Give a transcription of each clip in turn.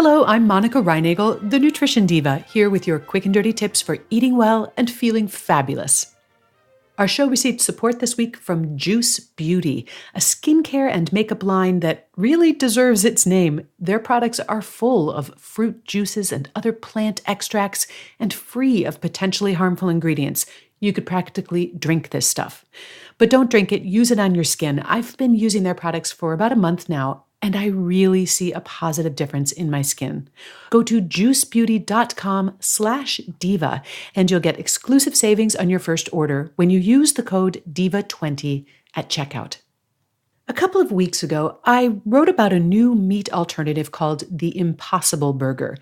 Hello, I'm Monica Reinagel, the Nutrition Diva, here with your quick and dirty tips for eating well and feeling fabulous. Our show received support this week from Juice Beauty, a skincare and makeup line that really deserves its name. Their products are full of fruit juices and other plant extracts and free of potentially harmful ingredients. You could practically drink this stuff. But don't drink it, use it on your skin. I've been using their products for about a month now, and I really see a positive difference in my skin. Go to juicebeauty.com/diva and you'll get exclusive savings on your first order when you use the code DIVA20 at checkout. A couple of weeks ago, I wrote about a new meat alternative called the Impossible Burger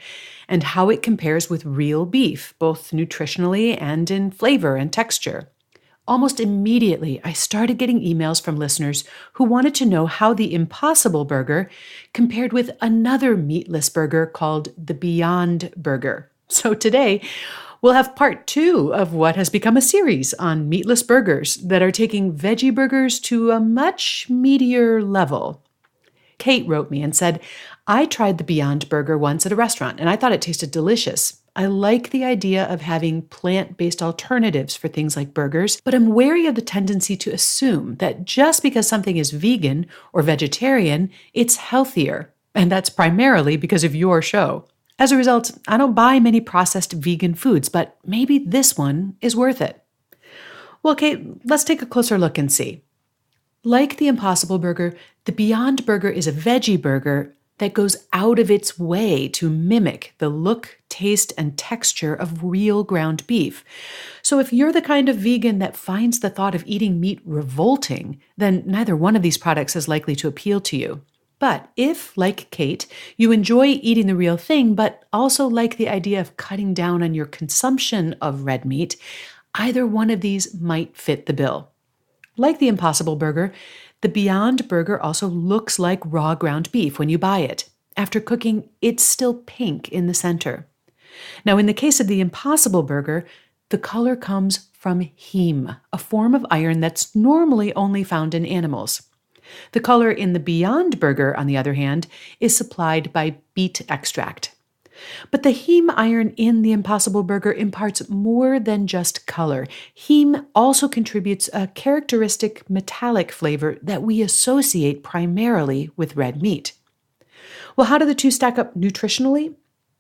and how it compares with real beef, both nutritionally and in flavor and texture. Almost immediately, I started getting emails from listeners who wanted to know how the Impossible Burger compared with another meatless burger called the Beyond Burger. So today, we'll have part 2 of what has become a series on meatless burgers that are taking veggie burgers to a much meatier level. Kate wrote me and said, I tried the Beyond Burger once at a restaurant and I thought it tasted delicious. I like the idea of having plant-based alternatives for things like burgers, but I'm wary of the tendency to assume that just because something is vegan or vegetarian, it's healthier. And that's primarily because of your show. As a result, I don't buy many processed vegan foods, but maybe this one is worth it. Well, Kate, let's take a closer look and see. Like the Impossible Burger, the Beyond Burger is a veggie burger that goes out of its way to mimic the look, taste, and texture of real ground beef. So if you're the kind of vegan that finds the thought of eating meat revolting, then neither one of these products is likely to appeal to you. But if, like Kate, you enjoy eating the real thing, but also like the idea of cutting down on your consumption of red meat, either one of these might fit the bill. Like the Impossible Burger, the Beyond Burger also looks like raw ground beef when you buy it. After cooking, it's still pink in the center. Now, in the case of the Impossible Burger, the color comes from heme, a form of iron that's normally only found in animals. The color in the Beyond Burger, on the other hand, is supplied by beet extract. But the heme iron in the Impossible Burger imparts more than just color. Heme also contributes a characteristic metallic flavor that we associate primarily with red meat. Well, how do the two stack up nutritionally?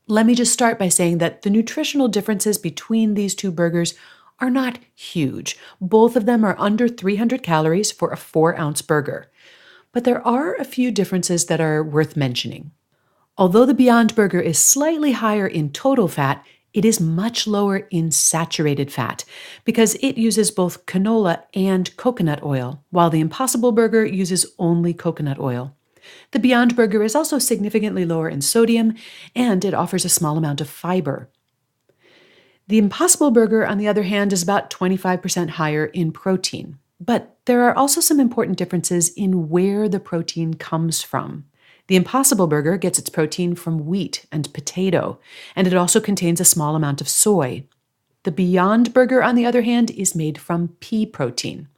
Let me just start by saying that the nutritional differences between these two burgers are not huge. Both of them are under 300 calories for a 4-ounce burger. But there are a few differences that are worth mentioning. Although the Beyond Burger is slightly higher in total fat, it is much lower in saturated fat because it uses both canola and coconut oil, while the Impossible Burger uses only coconut oil. The Beyond Burger is also significantly lower in sodium, and it offers a small amount of fiber. The Impossible Burger, on the other hand, is about 25% higher in protein. But there are also some important differences in where the protein comes from. The Impossible Burger gets its protein from wheat and potato, and it also contains a small amount of soy. The Beyond Burger, on the other hand, is made from pea protein.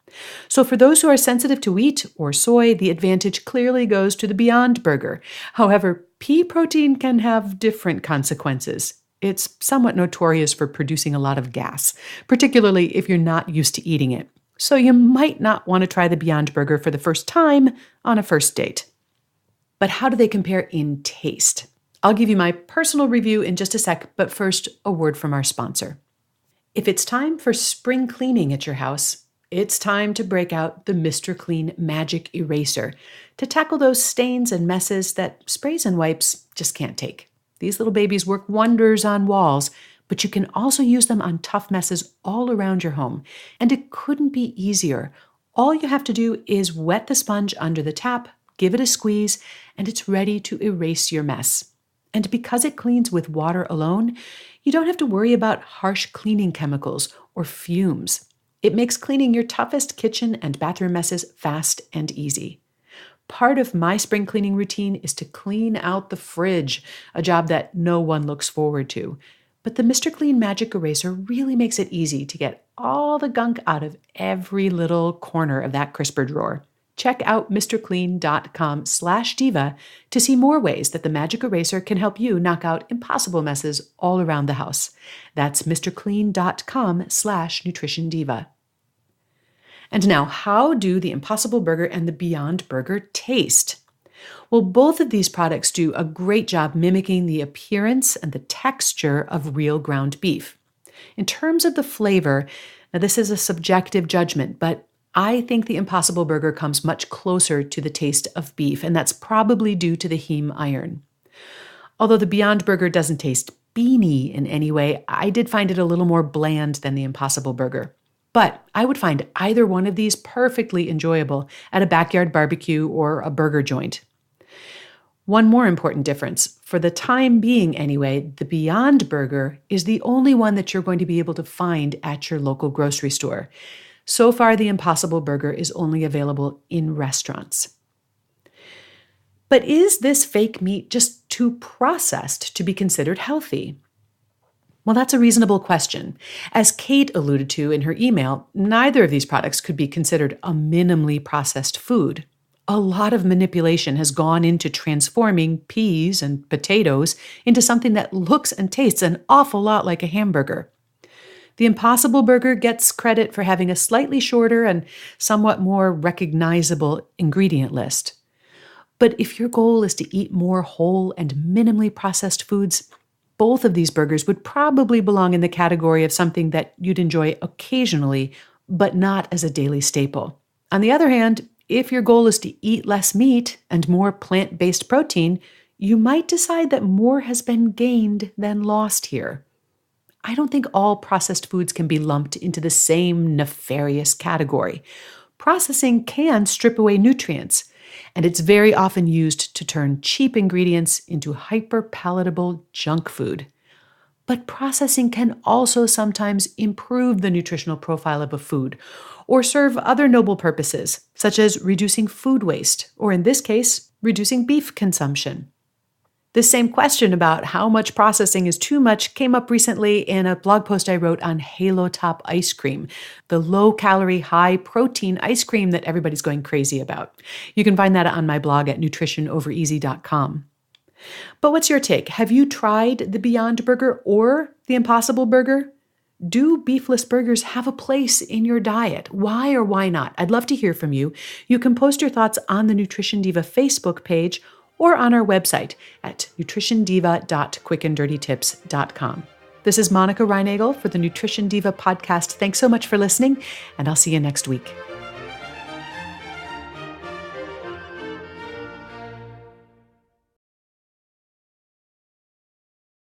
So for those who are sensitive to wheat or soy, the advantage clearly goes to the Beyond Burger. However, pea protein can have different consequences. It's somewhat notorious for producing a lot of gas, particularly if you're not used to eating it. So you might not want to try the Beyond Burger for the first time on a first date. But how do they compare in taste? I'll give you my personal review in just a sec, but first, a word from our sponsor. If it's time for spring cleaning at your house, it's time to break out the Mr. Clean Magic Eraser to tackle those stains and messes that sprays and wipes just can't take. These little babies work wonders on walls, but you can also use them on tough messes all around your home. And it couldn't be easier. All you have to do is wet the sponge under the tap, give it a squeeze, and it's ready to erase your mess. And because it cleans with water alone, you don't have to worry about harsh cleaning chemicals or fumes. It makes cleaning your toughest kitchen and bathroom messes fast and easy. Part of my spring cleaning routine is to clean out the fridge, a job that no one looks forward to. But the Mr. Clean Magic Eraser really makes it easy to get all the gunk out of every little corner of that crisper drawer. check out mrclean.com/diva to see more ways that the magic eraser can help you knock out impossible messes all around the house. That's mrclean.com/nutritiondiva. And now, how do the Impossible Burger and the Beyond Burger taste? Well, both of these products do a great job mimicking the appearance and the texture of real ground beef. In terms of the flavor, now this is a subjective judgment, but I think the Impossible Burger comes much closer to the taste of beef, and that's probably due to the heme iron. Although the Beyond Burger doesn't taste beany in any way, I did find it a little more bland than the Impossible Burger. But I would find either one of these perfectly enjoyable at a backyard barbecue or a burger joint. One more important difference, for the time being anyway, the Beyond Burger is the only one that you're going to be able to find at your local grocery store. So far, the Impossible Burger is only available in restaurants. But is this fake meat just too processed to be considered healthy? Well, that's a reasonable question. As Kate alluded to in her email, neither of these products could be considered a minimally processed food. A lot of manipulation has gone into transforming peas and potatoes into something that looks and tastes an awful lot like a hamburger. The Impossible Burger gets credit for having a slightly shorter and somewhat more recognizable ingredient list. But if your goal is to eat more whole and minimally processed foods, both of these burgers would probably belong in the category of something that you'd enjoy occasionally, but not as a daily staple. On the other hand, if your goal is to eat less meat and more plant-based protein, you might decide that more has been gained than lost here. I don't think all processed foods can be lumped into the same nefarious category. Processing can strip away nutrients, and it's very often used to turn cheap ingredients into hyper-palatable junk food. But processing can also sometimes improve the nutritional profile of a food or serve other noble purposes, such as reducing food waste, or in this case, reducing beef consumption. This same question about how much processing is too much came up recently in a blog post I wrote on Halo Top ice cream, the low-calorie, high-protein ice cream that everybody's going crazy about. You can find that on my blog at nutritionovereasy.com. But what's your take? Have you tried the Beyond Burger or the Impossible Burger? Do beefless burgers have a place in your diet? Why or why not? I'd love to hear from you. You can post your thoughts on the Nutrition Diva Facebook page or on our website at nutritiondiva.quickanddirtytips.com. This is Monica Reinagel for the Nutrition Diva podcast. Thanks so much for listening, and I'll see you next week.